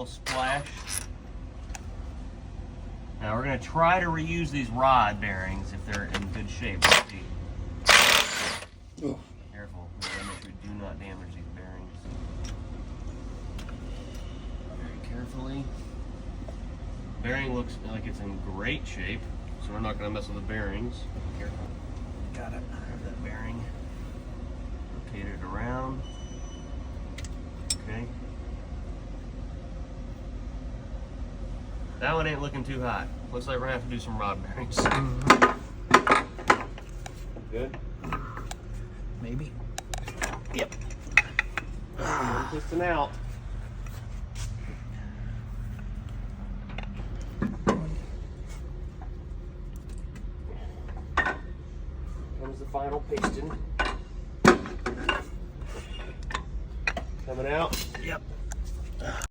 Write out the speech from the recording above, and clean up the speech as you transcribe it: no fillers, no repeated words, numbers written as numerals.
little splash. Now we're going to try to reuse these rod bearings if they're in good shape. Let's see. Oh. Careful, we gotta make sure we do not damage these bearings. Very carefully. Bearing looks like it's in great shape, so we're not gonna mess with the bearings. Careful. Got it. Have that bearing. Rotate it around. Okay. That one ain't looking too hot. Looks like we're gonna have to do some rod bearings. Good? Maybe. Yep. Just an out. Comes the final piston. Coming out. Yep.